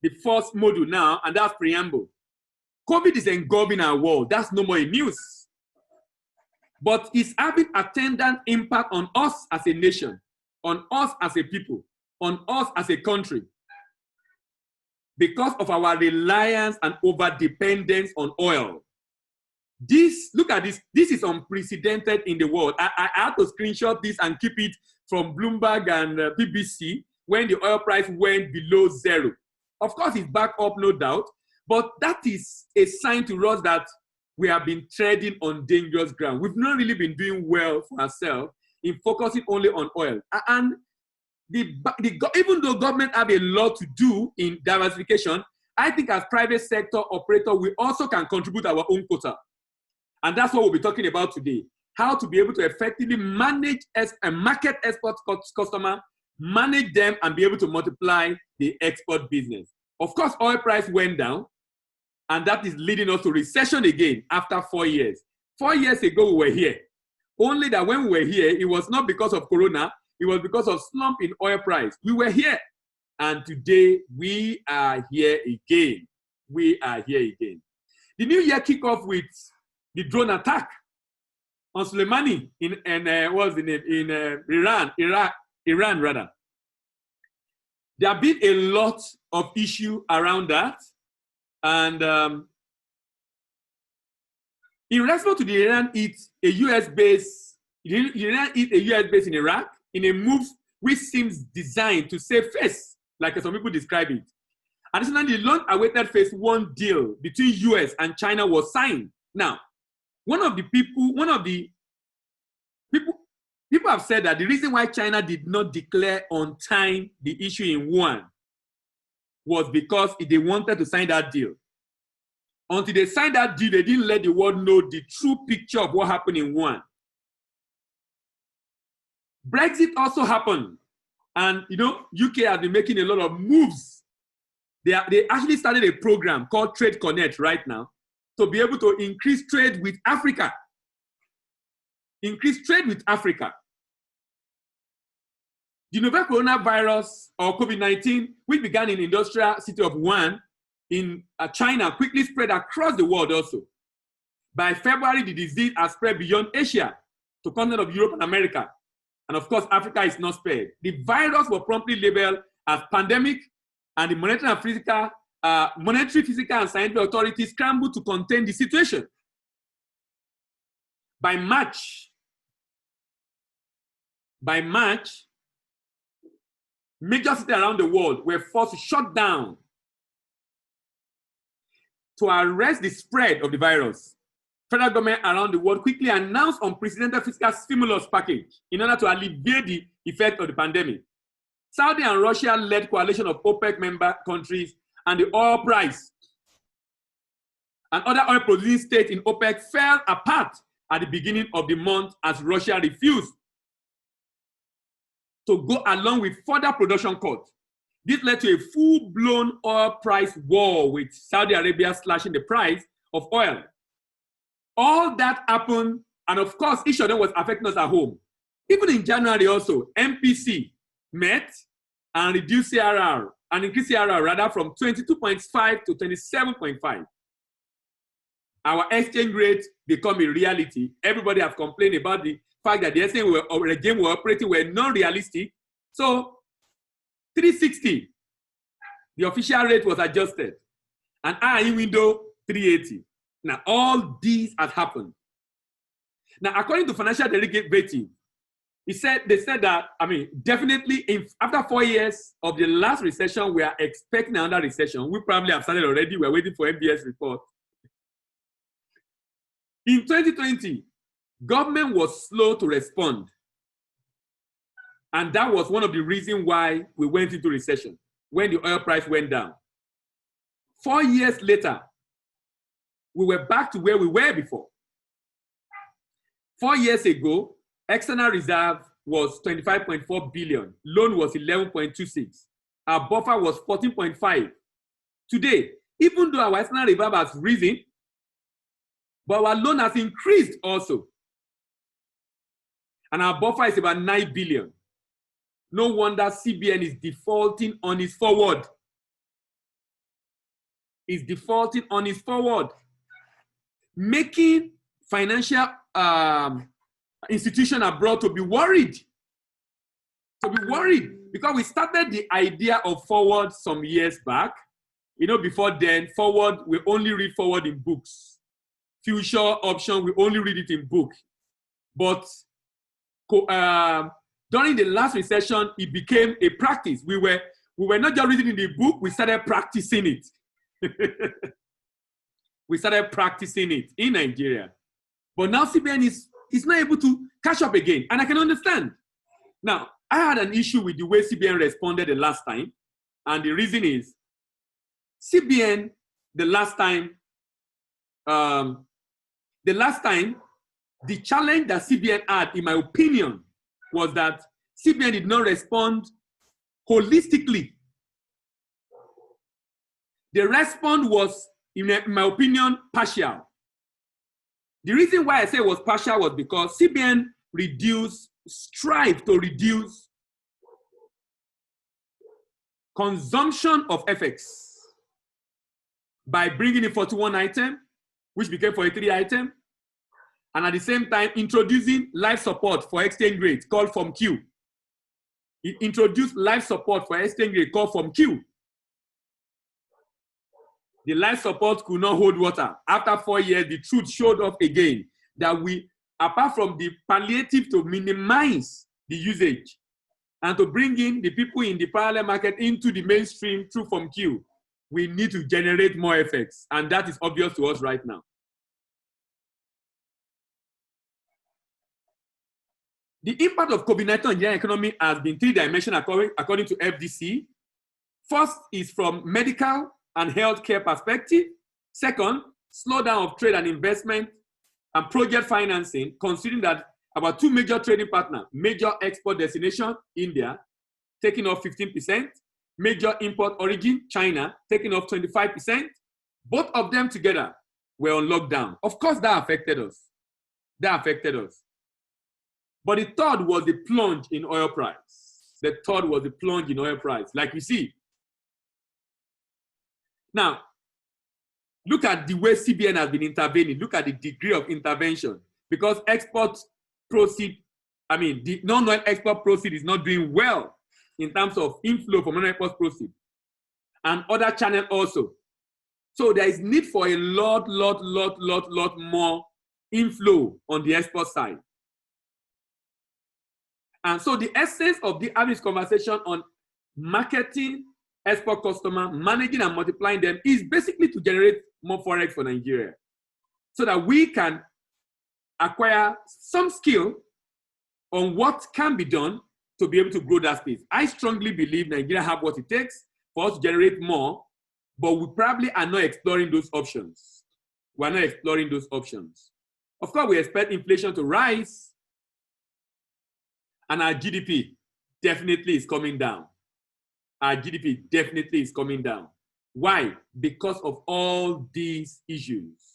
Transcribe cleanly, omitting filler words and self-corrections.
the first module now, and that's preamble. COVID is engulfing our world. That's no more news. But it's having attendant impact on us as a nation, on us as a people, on us as a country, because of our reliance and over-dependence on oil. This, look at this, this is unprecedented in the world. I had to screenshot this and keep it from Bloomberg and BBC when the oil price went below zero. Of course, it's back up, no doubt, but that is a sign to us that we have been treading on dangerous ground. We've not really been doing well for ourselves in focusing only on oil. And even though government have a lot to do in diversification, I think as private sector operator, we also can contribute our own quota. And that's what we'll be talking about today. How to be able to effectively manage a market export customer, manage them, and be able to multiply the export business. Of course, oil price went down, and that is leading us to recession again after 4 years. 4 years ago, we were here. Only that when we were here, it was not because of Corona, it was because of slump in oil price. We were here. And today, we are here again. We are here again. The new year kicked off with the drone attack on Soleimani in Iran rather. There have been a lot of issue around that. And in response to the Iran hit a US base in Iraq in a move which seems designed to save face, like some people describe it. Additionally, the long-awaited phase 1 deal between US and China was signed. Now, people have said that the reason why China did not declare on time the issue in Wuhan was because they wanted to sign that deal. Until they signed that deal, they didn't let the world know the true picture of what happened in Wuhan. Brexit also happened. And, UK has been making a lot of moves. They actually started a program called Trade Connect right now to be able to increase trade with Africa. Increase trade with Africa. The novel coronavirus, or COVID-19, which began in the industrial city of Wuhan in China, quickly spread across the world also. By February, the disease has spread beyond Asia to continent of Europe and America. And of course, Africa is not spared. The virus was promptly labeled as pandemic, and the monetary, physical, and scientific authorities scrambled to contain the situation. By March, major cities around the world were forced to shut down to arrest the spread of the virus. Federal government around the world quickly announced unprecedented fiscal stimulus package in order to alleviate the effect of the pandemic. Saudi and Russia-led coalition of OPEC member countries and the oil price and other oil-producing states in OPEC fell apart at the beginning of the month as Russia refused to go along with further production cuts. This led to a full-blown oil price war with Saudi Arabia slashing the price of oil. All that happened, and of course, each of them was affecting us at home. Even in January also, MPC met and reduced CRR, and increased CRR rather from 22.5 to 27.5. Our exchange rate become a reality. Everybody have complained about the fact that the exchange regime we're operating were non-realistic. So 360, the official rate was adjusted. And in window 380. Now, all these has happened. Now, according to financial derivative, they said that, definitely after 4 years of the last recession, we are expecting another recession. We probably have started already. We're waiting for MBS report. In 2020, government was slow to respond. And that was one of the reasons why we went into recession, when the oil price went down. 4 years later, we were back to where we were before. 4 years ago, external reserve was 25.4 billion. Loan was 11.26. Our buffer was 14.5. Today, even though our external reserve has risen, but our loan has increased also. And our buffer is about 9 billion. No wonder CBN is defaulting on its forward. is defaulting on its forward, making financial institutions abroad to be worried. Because we started the idea of forward some years back. You know, before then, forward, we only read forward in books. Future option, we only read it in book. But during the last recession, it became a practice. We were not just reading in the book, we started practicing it. We started practicing it in Nigeria. But now CBN is not able to catch up again. And I can understand. Now, I had an issue with the way CBN responded the last time. And the reason is, CBN, the last time, the challenge that CBN had, in my opinion, was that CBN did not respond holistically. The response was, in my opinion, partial. The reason why I say it was partial was because CBN strived to reduce consumption of FX by bringing in 41 item, which became 43 item, and at the same time introducing live support for exchange rate called from Q. It introduced live support for exchange rate called from Q. The life support could not hold water. After 4 years, the truth showed up again that we, apart from the palliative to minimize the usage and to bring in the people in the parallel market into the mainstream through from Q, we need to generate more effects. And that is obvious to us right now. The impact of COVID-19 on the Nigerian economy has been three-dimensional according to FDC. First is from medical and healthcare perspective. Second, slowdown of trade and investment and project financing, considering that our two major trading partners, major export destination, India, taking off 15%, major import origin, China, taking off 25%. Both of them together were on lockdown. Of course, that affected us. But the third was the plunge in oil price. Like we see. Now, look at the way CBN has been intervening. Look at the degree of intervention. Because export proceed, the non-oil export proceed is not doing well in terms of inflow from non-export proceed. And other channels also. So there is need for a lot more inflow on the export side. And so the essence of having this conversation on marketing export customer, managing and multiplying them is basically to generate more forex for Nigeria so that we can acquire some skill on what can be done to be able to grow that space. I strongly believe Nigeria have what it takes for us to generate more, but we probably are not exploring those options. We're not exploring those options. Of course, we expect inflation to rise, and our GDP definitely is coming down. Why? Because of all these issues.